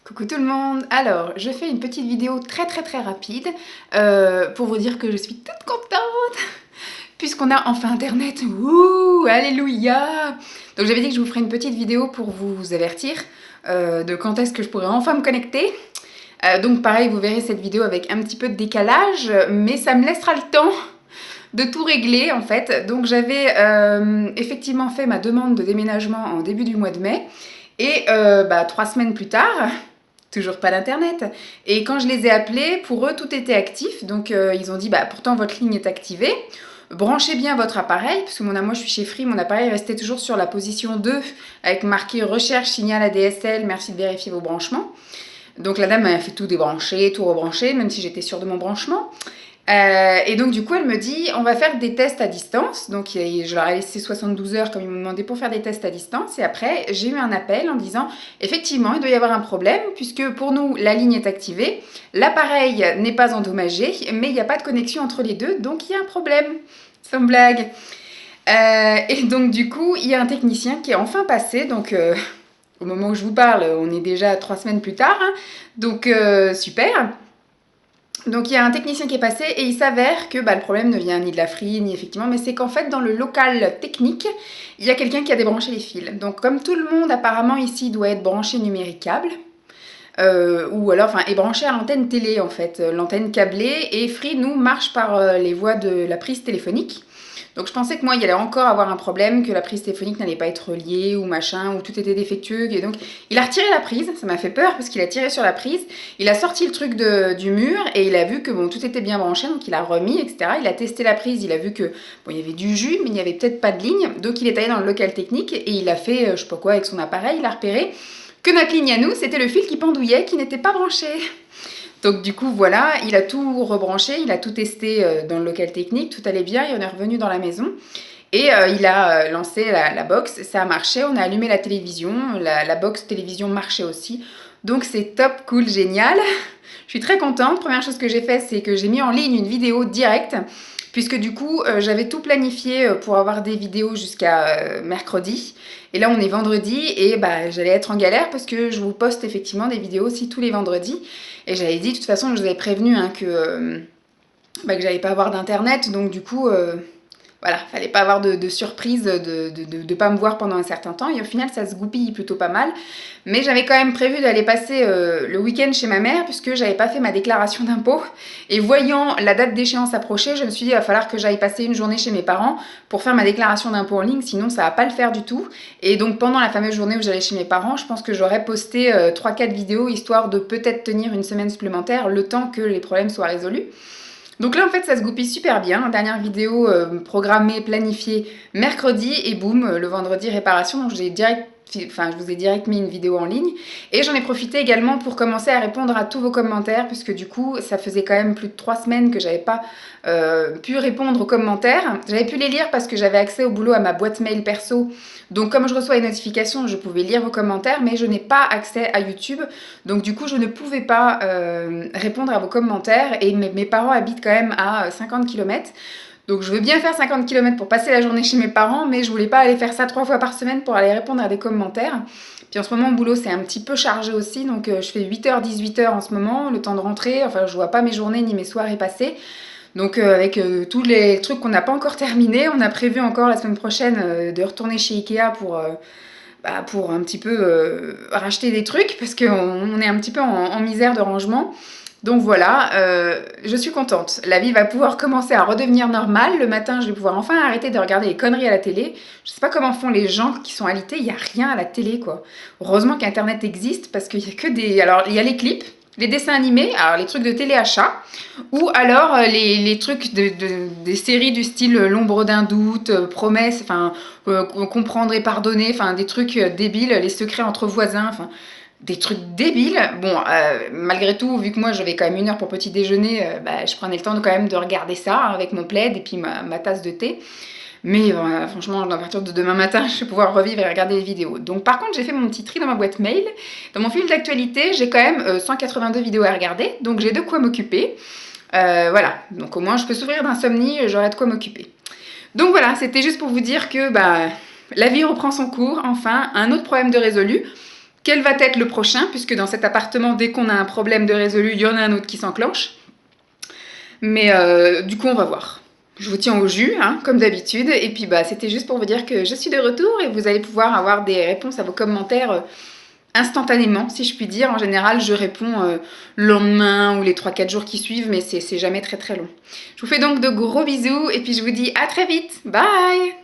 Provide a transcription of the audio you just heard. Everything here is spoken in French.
Coucou tout le monde. Alors, je fais une petite vidéo très rapide pour vous dire que je suis toute contente puisqu'on a enfin internet. Ouh, alléluia. Donc j'avais dit que je vous ferais une petite vidéo pour vous avertir de quand est-ce que je pourrais enfin me connecter. Donc pareil, vous verrez cette vidéo avec un petit peu de décalage, mais ça me laissera le temps de tout régler en fait. Donc j'avais effectivement fait ma demande de déménagement en début du mois de mai et 3 semaines plus tard, toujours pas d'internet. Et quand je les ai appelés, pour eux tout était actif. Donc ils ont dit pourtant votre ligne est activée. Branchez bien votre appareil, parce que moi je suis chez Free, mon appareil restait toujours sur la position 2 avec marqué recherche signal ADSL, merci de vérifier vos branchements. Donc la dame m'a fait tout débrancher, tout rebrancher, même si j'étais sûre de mon branchement. Et donc du coup elle me dit on va faire des tests à distance. Donc je leur ai laissé 72 heures comme ils m'ont demandé pour faire des tests à distance. Et après j'ai eu un appel en disant effectivement il doit y avoir un problème puisque pour nous la ligne est activée, l'appareil n'est pas endommagé mais il n'y a pas de connexion entre les deux, donc il y a un problème, sans blague. Et donc du coup il y a un technicien qui est enfin passé. Donc au moment où je vous parle on est déjà 3 semaines plus tard, hein. Donc super. Donc il y a un technicien qui est passé et il s'avère que le problème ne vient ni de la Free ni effectivement, mais c'est qu'en fait dans le local technique, il y a quelqu'un qui a débranché les fils. Donc comme tout le monde apparemment ici doit être branché numérique câble, ou alors est branché à l'antenne télé en fait, l'antenne câblée, et Free nous marche par les voies de la prise téléphonique. Donc je pensais que moi il y allait encore avoir un problème, que la prise téléphonique n'allait pas être reliée ou machin, ou tout était défectueux, et donc il a retiré la prise. Ça m'a fait peur parce qu'il a tiré sur la prise, il a sorti le truc du mur et il a vu que tout était bien branché, donc il a remis, etc. Il a testé la prise, il a vu que il y avait du jus mais il n'y avait peut-être pas de ligne, donc il est allé dans le local technique et il a fait je sais pas quoi avec son appareil, il a repéré que notre ligne à nous c'était le fil qui pendouillait, qui n'était pas branché. Donc du coup voilà, il a tout rebranché, il a tout testé dans le local technique, tout allait bien, et on est revenu dans la maison. Et il a lancé la box, ça a marché, on a allumé la télévision, la box télévision marchait aussi. Donc c'est top, cool, génial. Je suis très contente. Première chose que j'ai fait, c'est que j'ai mis en ligne une vidéo directe, puisque du coup j'avais tout planifié pour avoir des vidéos jusqu'à mercredi. Et là on est vendredi et j'allais être en galère parce que je vous poste effectivement des vidéos aussi tous les vendredis. Et j'avais dit, de toute façon je vous avais prévenu que j'allais pas avoir d'internet, donc du coup voilà, fallait pas avoir de surprise, de pas me voir pendant un certain temps. Et au final, ça se goupille plutôt pas mal. Mais j'avais quand même prévu d'aller passer le week-end chez ma mère, puisque j'avais pas fait ma déclaration d'impôt. Et voyant la date d'échéance approcher, je me suis dit, il va falloir que j'aille passer une journée chez mes parents pour faire ma déclaration d'impôt en ligne, sinon ça va pas le faire du tout. Et donc pendant la fameuse journée où j'allais chez mes parents, je pense que j'aurais posté 3-4 vidéos, histoire de peut-être tenir une semaine supplémentaire, le temps que les problèmes soient résolus. Donc là en fait ça se goupille super bien, dernière vidéo programmée, planifiée mercredi, et boum, le vendredi réparation. Donc je vous ai direct mis une vidéo en ligne, et j'en ai profité également pour commencer à répondre à tous vos commentaires, puisque du coup ça faisait quand même plus de 3 semaines que j'avais pas pu répondre aux commentaires. J'avais pu les lire parce que j'avais accès au boulot à ma boîte mail perso, donc comme je reçois les notifications, je pouvais lire vos commentaires, mais je n'ai pas accès à YouTube, donc du coup je ne pouvais pas répondre à vos commentaires, et mes parents habitent quand même à 50 km. Donc je veux bien faire 50 km pour passer la journée chez mes parents, mais je voulais pas aller faire ça 3 fois par semaine pour aller répondre à des commentaires. Puis en ce moment, au boulot, c'est un petit peu chargé aussi, donc je fais 8h, 18h en ce moment, le temps de rentrer, je vois pas mes journées ni mes soirées passer. Donc avec tous les trucs qu'on n'a pas encore terminés, on a prévu encore la semaine prochaine de retourner chez Ikea pour un petit peu racheter des trucs, parce qu'on est un petit peu en misère de rangement. Donc voilà, je suis contente. La vie va pouvoir commencer à redevenir normale. Le matin, je vais pouvoir enfin arrêter de regarder les conneries à la télé. Je sais pas comment font les gens qui sont alités, il n'y a rien à la télé, quoi. Heureusement qu'Internet existe, parce qu'il y a que des... Alors, il y a les clips, les dessins animés, alors les trucs de téléachat, ou alors les trucs des séries du style L'ombre d'un doute, Promesse, Comprendre et pardonner, des trucs débiles, Les secrets entre voisins, des trucs débiles. Bon, malgré tout, vu que moi j'avais quand même 1 heure pour petit déjeuner, je prenais le temps quand même de regarder ça, hein, avec mon plaid et puis ma tasse de thé. Mais franchement, à partir de demain matin, je vais pouvoir revivre et regarder les vidéos. Donc par contre, j'ai fait mon petit tri dans ma boîte mail. Dans mon fil d'actualité, j'ai quand même 182 vidéos à regarder, donc j'ai de quoi m'occuper. Voilà, donc au moins je peux souffrir d'insomnie, j'aurai de quoi m'occuper. Donc voilà, c'était juste pour vous dire que la vie reprend son cours, enfin, un autre problème de résolu. quel va être le prochain, puisque dans cet appartement, dès qu'on a un problème de résolu, il y en a un autre qui s'enclenche. Mais du coup, on va voir. Je vous tiens au jus, hein, comme d'habitude. Et puis, c'était juste pour vous dire que je suis de retour et vous allez pouvoir avoir des réponses à vos commentaires instantanément, si je puis dire. En général, je réponds le lendemain ou les 3-4 jours qui suivent, mais c'est jamais très très long. Je vous fais donc de gros bisous et puis je vous dis à très vite. Bye!